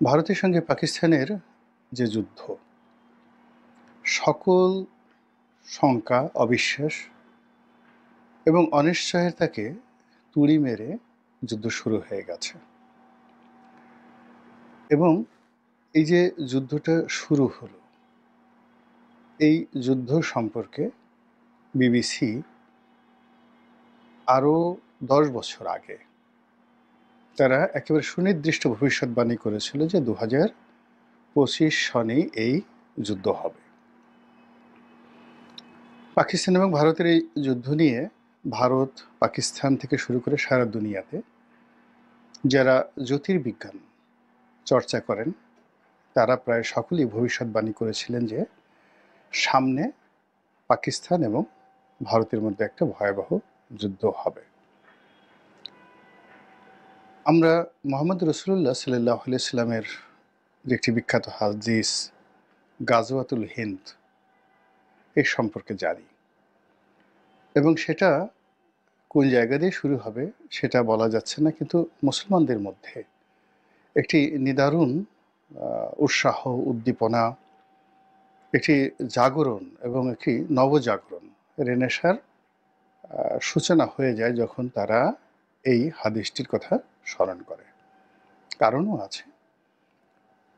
ভারতের সঙ্গে পাকিস্তানের যে যুদ্ধ, সকল শঙ্কা, অবিশ্বাস এবং অনিশ্চয়তাকে তুড়ি মেরে যুদ্ধ শুরু হয়ে গেছে। এবং এই যে যুদ্ধটা শুরু হলো, এই যুদ্ধ সম্পর্কে বিবিসি আরও 10 বছর আগে তারা একেবারে সুনির্দিষ্ট ভবিষ্যৎবাণী করেছিল যে 2025 সনেই এই যুদ্ধ হবে। পাকিস্তান এবং ভারতের এই যুদ্ধ নিয়ে ভারত, পাকিস্তান থেকে শুরু করে সারা দুনিয়াতে যারা জ্যোতির্বিজ্ঞান চর্চা করেন তারা প্রায় সকলেই ভবিষ্যৎবাণী করেছিলেন যে সামনে পাকিস্তান এবং ভারতের মধ্যে একটা ভয়াবহ যুদ্ধ হবে। আমরা মোহাম্মদ রসুল্লাহ সাল্লাহ সাল্লামের যে একটি বিখ্যাত হাদিস গাজওয়াতুল হিন্দ এর সম্পর্কে জানি, এবং সেটা কোন জায়গা দিয়ে শুরু হবে সেটা বলা যাচ্ছে না, কিন্তু মুসলমানদের মধ্যে একটি নিদারুণ উৎসাহ, উদ্দীপনা, একটি জাগরণ এবং একটি নবজাগরণ, রেনেসার সূচনা হয়ে যায় যখন তারা এই হাদিসটির কথা স্মরণ করে। কারণও আছে।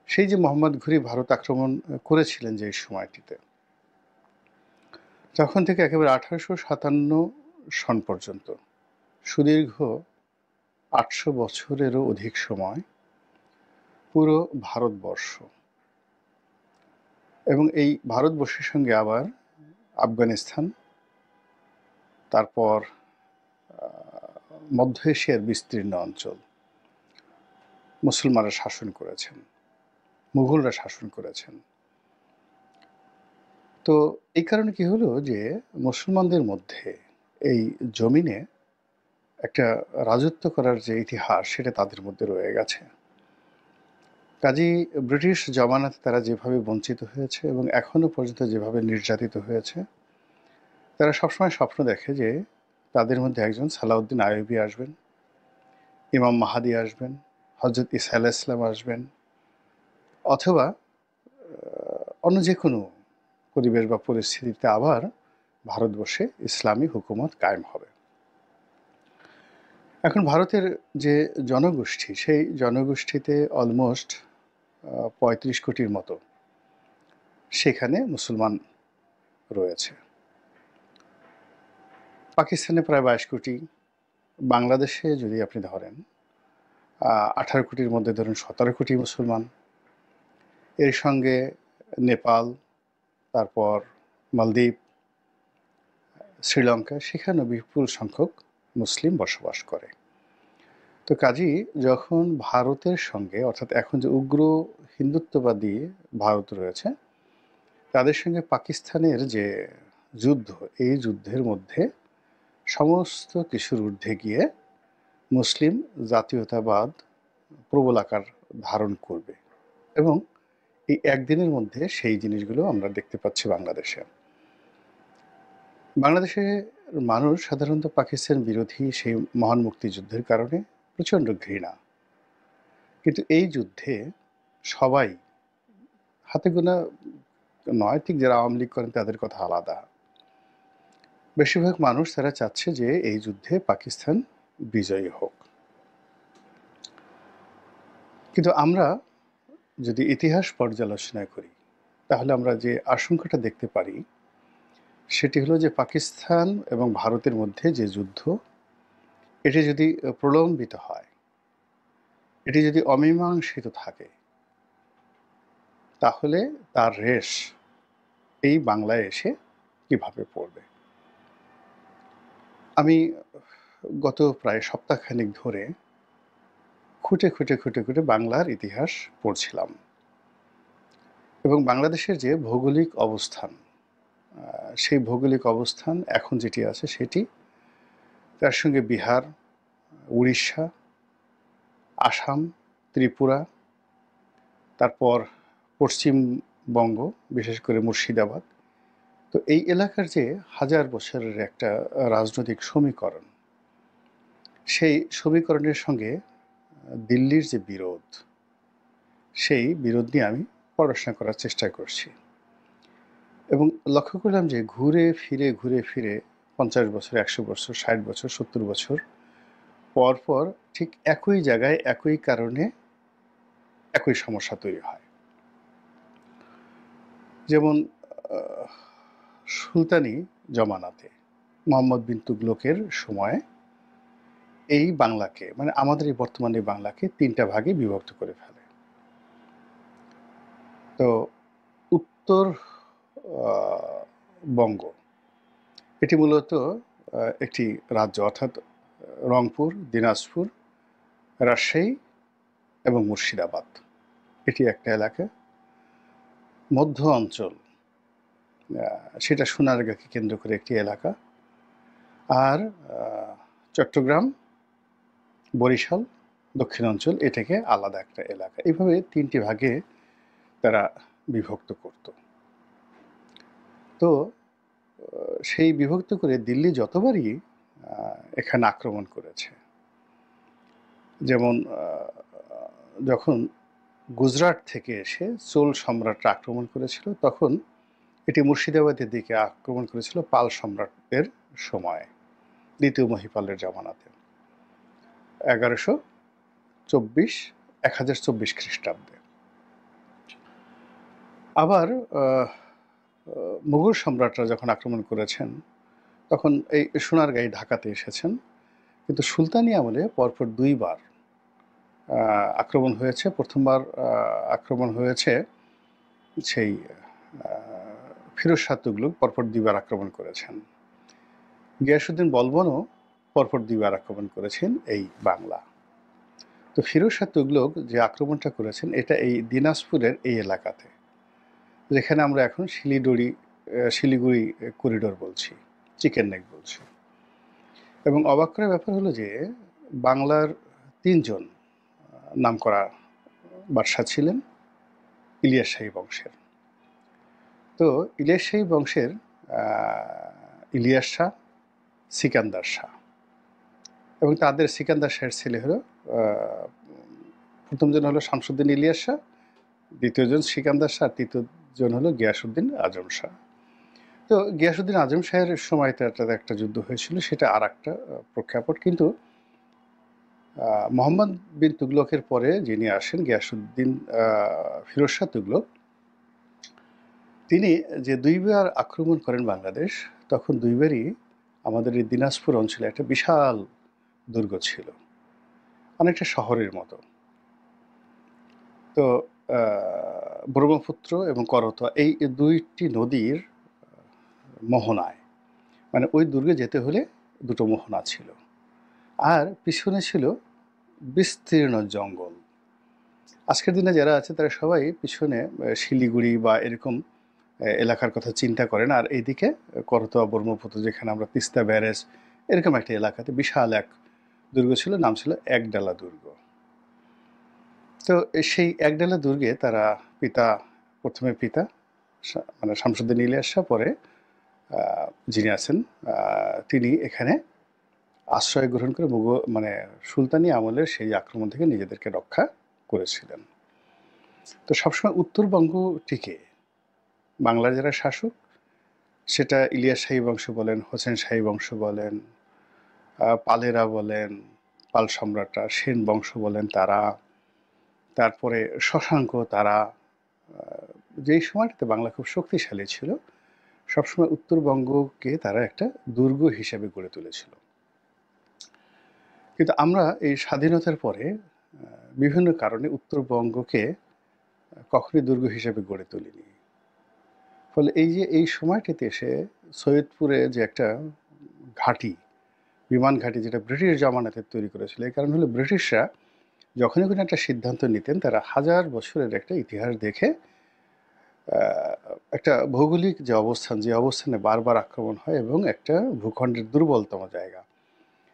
সেই যে মোহাম্মদ ঘুরি ভারত আক্রমণ করেছিলেন যে সময়টিতে, তখন থেকে একেবারে 1857 সন পর্যন্ত সুদীর্ঘ 800 বছরেরও অধিক সময় পুরো ভারতবর্ষ এবং এই ভারতবর্ষের সঙ্গে আবার আফগানিস্তান, তারপর মধ্য এশিয়ার বিস্তীর্ণ অঞ্চল মুসলমানরা শাসন করেছেন, মুঘলরা শাসন করেছেন। তো এই কারণে কি হলো যে মুসলমানদের মধ্যে এই জমিনে একটা রাজত্ব করার যে ইতিহাস সেটা তাদের মধ্যে রয়ে গেছে। কাজেই ব্রিটিশ জমানাতে তারা যেভাবে বঞ্চিত হয়েছে এবং এখনো পর্যন্ত যেভাবে নির্যাতিত হয়েছে, তারা সবসময় স্বপ্ন দেখে যে তাদের মধ্যে একজন সালাউদ্দিন আইয়ুবী আসবেন, ইমাম মাহাদি আসবেন, হজরত ঈসা আলাইহিস সালাম আসবেন, অথবা অন্য যে কোনো পরিবেশ বা পরিস্থিতিতে আবার ভারতবর্ষে ইসলামী হুকুমত কায়েম হবে। এখন ভারতের যে জনগোষ্ঠী, সেই জনগোষ্ঠীতে অলমোস্ট 35 কোটির মতো সেখানে মুসলমান রয়েছে। পাকিস্তানে প্রায় 22 কোটি, বাংলাদেশে যদি আপনি ধরেন 18 কোটির মধ্যে ধরুন 17 কোটি মুসলমান, এর সঙ্গে নেপাল, তারপর মালদ্বীপ, শ্রীলঙ্কা, সেখানেও বিপুল সংখ্যক মুসলিম বসবাস করে। তো কাজেই যখন ভারতের সঙ্গে, অর্থাৎ এখন যে উগ্র হিন্দুত্ববাদী ভারত রয়েছে, তাদের সঙ্গে পাকিস্তানের যে যুদ্ধ, এই যুদ্ধের মধ্যে সমস্ত কিছুর ঊর্ধ্বে গিয়ে মুসলিম জাতীয়তাবাদ প্রবল আকার ধারণ করবে, এবং এই একদিনের মধ্যে সেই জিনিসগুলো আমরা দেখতে পাচ্ছি বাংলাদেশে। বাংলাদেশের মানুষ সাধারণত পাকিস্তান বিরোধী সেই মহান মুক্তিযুদ্ধের কারণে প্রচণ্ড ঘৃণা, কিন্তু এই যুদ্ধে সবাই, হাতে গোনা নয়, ঠিক যারা আওয়ামী লীগ করেন তাদের কথা আলাদা, বেশিরভাগ মানুষ তারা চাচ্ছে যে এই যুদ্ধে পাকিস্তান বিজয়ী হোক। কিন্তু আমরা যদি ইতিহাস পর্যালোচনা করি তাহলে আমরা যে আশঙ্কাটা দেখতে পারি সেটি হলো যে পাকিস্তান এবং ভারতের মধ্যে যে যুদ্ধ, এটি যদি প্রলম্বিত হয়, এটি যদি অমীমাংসিত থাকে, তাহলে তার রেশ এই বাংলায় এসে কিভাবে পড়বে। আমি গত প্রায় সপ্তাহখানেক ধরে খুঁটে খুঁটে খুঁটে খুঁটে বাংলার ইতিহাস পড়ছিলাম, এবং বাংলাদেশের যে ভৌগোলিক অবস্থান, সেই ভৌগোলিক অবস্থান এখন যেটি আছে সেটি, তার সঙ্গে বিহার, উড়িষ্যা, আসাম, ত্রিপুরা, তারপর পশ্চিমবঙ্গ, বিশেষ করে মুর্শিদাবাদ, তো এই এলাকার যে হাজার বছরের একটা রাজনৈতিক সমীকরণ, সেই সমীকরণের সঙ্গে দিল্লির যে বিরোধ, সেই বিরোধ নিয়ে আমি পড়াশোনা করার চেষ্টা করছি এবং লক্ষ্য করলাম যে ঘুরে ফিরে ৫০ বছর, ১০০ বছর, ৬০ বছর, ৭০ বছর পর পর ঠিক একই জায়গায় একই কারণে একই সমস্যা তৈরি হয়। যেমন আহ, সুলতানি জমানাতে মোহাম্মদ বিন তুগলকের সময় এই বাংলাকে, মানে আমাদের এই বর্তমানে বাংলাকে ৩টা ভাগে বিভক্ত করে ফেলে। তো উত্তর বঙ্গ এটি মূলত একটি রাজ্য, অর্থাৎ রংপুর, দিনাজপুর, রাজশাহী এবং মুর্শিদাবাদ এটি একটা এলাকা। মধ্য অঞ্চল সেটা সোনারগাঁকে কেন্দ্র করে একটি এলাকা। আর চট্টগ্রাম, বরিশাল, দক্ষিণাঞ্চল এটাকে আলাদা একটা এলাকা। এইভাবে ৩টি ভাগে তারা বিভক্ত করত। তো সেই বিভক্ত করে দিল্লি যতবারই এখানে আক্রমণ করেছে, যেমন যখন গুজরাট থেকে এসে চোল সম্রাটরা আক্রমণ করেছিল, তখন এটি মুর্শিদাবাদের দিকে আক্রমণ করেছিল পাল সম্রাটদের সময়, দ্বিতীয় মহিপালের জামানাতে ১১২৪ খ্রিস্টাব্দে। আবার মুঘল সম্রাটরা যখন আক্রমণ করেছেন তখন এই সোনারগাঁই ঢাকাতে এসেছেন, কিন্তু সুলতানি আমলে পরপর দুইবার আক্রমণ হয়েছে। প্রথমবার আক্রমণ হয়েছে সেই ফিরোজ শাহ তুগলক, পরপর দুইবার আক্রমণ করেছেন। গিয়াসুদ্দিন বলবনও পরপর দুইবার আক্রমণ করেছেন এই বাংলা। তো ফিরোজ শাহ তুগলক যে আক্রমণটা করেছেন এটা এই দিনাজপুরের এই এলাকাতে, যেখানে আমরা এখন শিলিগুড়ি করিডোর বলছি, চিকেন নেক বলছি। এবং অবাক করার ব্যাপার হলো যে বাংলার ৩জন নামকরা বাদশাহ ছিলেন ইলিয়াস শাহী বংশের। তো ইলিয়াস শাহী বংশের ইলিয়াস শাহ, সিকান্দার শাহ, এবং তাদের সিকান্দার শাহের ছেলে হলো প্রথমজন হলো শামসুদ্দিন ইলিয়াস শাহ, দ্বিতীয়জন সিকান্দার শাহ, তৃতীয়জন হলো গিয়াসুদ্দিন আজম শাহ। তো গিয়াসুদ্দিন আজম শাহের সময় একটা যুদ্ধ হয়েছিল, সেটা আর একটা প্রেক্ষাপট। কিন্তু মোহাম্মদ বিন তুগলকের পরে যিনি আসেন, গিয়াসুদ্দিন ফিরোজ শাহ তুগলক, তিনি যে দুইবার আক্রমণ করেন বাংলাদেশ, তখন দুইবারই আমাদের এই দিনাজপুর অঞ্চলে একটা বিশাল দুর্গ ছিল, অনেকটা শহরের মতো। তো ব্রহ্মপুত্র এবং করতোয়া এই দুইটি নদীর মোহনায়, মানে ওই দুর্গে যেতে হলে দুটো মোহনা ছিল, আর পিছনে ছিল বিস্তীর্ণ জঙ্গল। আজকের দিনে যারা আছে তারা সবাই পিছনে শিলিগুড়ি বা এরকম এলাকার কথা চিন্তা করেন, আর এইদিকে করতোয়া, ব্রহ্মপুত্র, যেখানে আমরা তিস্তা ব্যারেজ, এরকম একটা এলাকাতে বিশাল এক দুর্গ ছিল, নাম ছিল একডালা দুর্গ। তো সেই একডালা দুর্গে তারা প্রথমে পিতা মানে শামসুদ্দিন ইলিয়াস শাহ, পরে যিনি আছেন তিনি এখানে আশ্রয় গ্রহণ করে মানে সুলতানি আমলের সেই আক্রমণ থেকে নিজেদেরকে রক্ষা করেছিলেন। তো সবসময় উত্তরবঙ্গটিকে বাংলার যারা শাসক, সেটা ইলিয়াস শাহী বংশ বলেন, হোসেন শাহী বংশ বলেন, পালেরা বলেন, পাল সম্রাটরা, সেন বংশ বলেন তারা, তারপরে শশাঙ্ক তারা, যেই সময়টাতে বাংলা খুব শক্তিশালী ছিল, সবসময় উত্তরবঙ্গকে তারা একটা দুর্গ হিসেবে গড়ে তুলেছিল। কিন্তু আমরা এই স্বাধীনতার পরে বিভিন্ন কারণে উত্তরবঙ্গকে কখনোই দুর্গ হিসেবে গড়ে তুলিনি। ফলে এই সময়টিতে এসে সৈয়দপুরে যে একটা ঘাঁটি, বিমান ঘাঁটি, যেটা ব্রিটিশ জামানাতে তৈরি করেছিল, এই কারণ হলো ব্রিটিশরা যখনই কোনো একটা সিদ্ধান্ত নিতেন, তারা হাজার বছরের একটা ইতিহাস দেখে একটা ভৌগোলিক যে অবস্থানে বারবার আক্রমণ হয় এবং একটা ভূখণ্ডের দুর্বলতম জায়গা,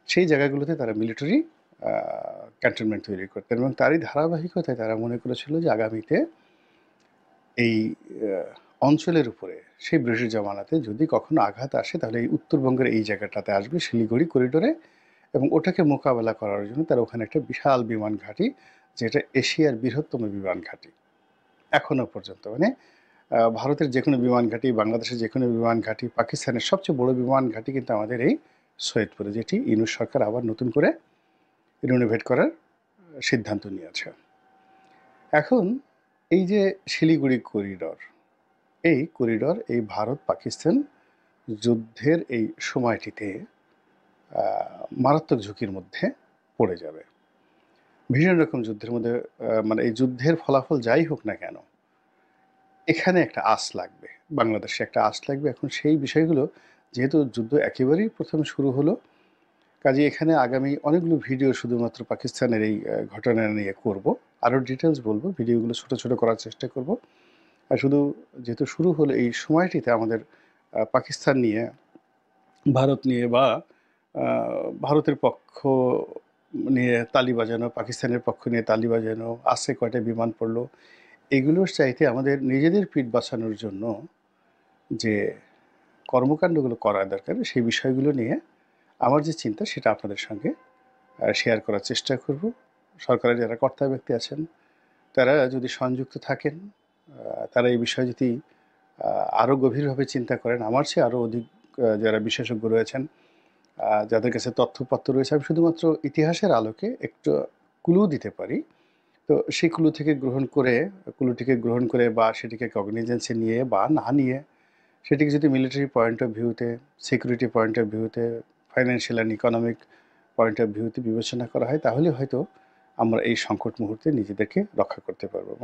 সেই জায়গাগুলোতে তারা মিলিটারি ক্যান্টনমেন্ট তৈরি করতেন। এবং তারই ধারাবাহিকতায় তারা মনে করেছিল যে আগামীতে এই অঞ্চলের উপরে সেই ব্রিটিশ জামানাতে যদি কখনো আঘাত আসে, তাহলে এই উত্তরবঙ্গের এই জায়গাটাতে আসবে, শিলিগুড়ি করিডোরে, এবং ওটাকে মোকাবেলা করার জন্য তারা ওখানে একটা বিশাল বিমান ঘাঁটি, যেটা এশিয়ার বৃহত্তম বিমান ঘাঁটি এখনো পর্যন্ত। মানে ভারতের যে কোনো বিমান ঘাঁটি, বাংলাদেশের যে কোনো বিমান ঘাঁটি, পাকিস্তানের সবচেয়ে বড় বিমান ঘাঁটি কিন্তু আমাদের এই সৈয়দপুরে, যেটি ইউনূস সরকার আবার নতুন করে রিনোভেট করার সিদ্ধান্ত নিয়েছে। এখন এই যে শিলিগুড়ি করিডর, এই করিডর এই ভারত পাকিস্তান যুদ্ধের এই সময়টিতে মারাত্মক ঝুঁকির মধ্যে পড়ে যাবে। ভীষণ রকম যুদ্ধের মধ্যে, মানে এই যুদ্ধের ফলাফল যাই হোক না কেন, এখানে একটা আঁচ লাগবে, বাংলাদেশে একটা আঁচ লাগবে। এখন সেই বিষয়গুলো, যেহেতু যুদ্ধ একেবারেই প্রথম শুরু হলো, কাজে এখানে আগামী অনেকগুলো ভিডিও শুধুমাত্র পাকিস্তানের এই ঘটনা নিয়ে করব। আরও ডিটেলস বলবো, ভিডিওগুলো ছোট ছোট করার চেষ্টা করব। আর শুধু যেহেতু শুরু হলো এই সময়টিতে আমাদের পাকিস্তান নিয়ে, ভারত নিয়ে বা ভারতের পক্ষ নিয়ে তালি বাজানো, পাকিস্তানের পক্ষ নিয়ে তালি বাজানো, আসে কয়টা বিমান পড়লো, এগুলোর চাইতে আমাদের নিজেদের পিঠ বাঁচানোর জন্য যে কর্মকাণ্ডগুলো করা দরকার, সেই বিষয়গুলো নিয়ে আমার যে চিন্তা সেটা আপনাদের সঙ্গে শেয়ার করার চেষ্টা করব। সরকারের যারা কর্তা ব্যক্তি আছেন তারা যদি সংযুক্ত থাকেন, তারা এই বিষয়ে যদি আরও গভীরভাবে চিন্তা করেন, আমার চেয়ে আরও অধিক যারা বিশেষজ্ঞ রয়েছেন, যাদের কাছে তথ্যপত্র রয়েছে, আমি শুধুমাত্র ইতিহাসের আলোকে একটু ক্লু দিতে পারি। তো সেই ক্লুটিকে গ্রহণ করে বা সেটিকে কগনিজেন্সে নিয়ে বা না নিয়ে, সেটিকে যদি মিলিটারি পয়েন্ট অফ ভিউতে, সিকিউরিটি পয়েন্ট অফ ভিউতে, financial and economic point of ভিউতে বিবেচনা করা হয়, তাহলে হয়তো আমরা এই সংকট মুহূর্তে নিজেদেরকে রক্ষা করতে পারবো।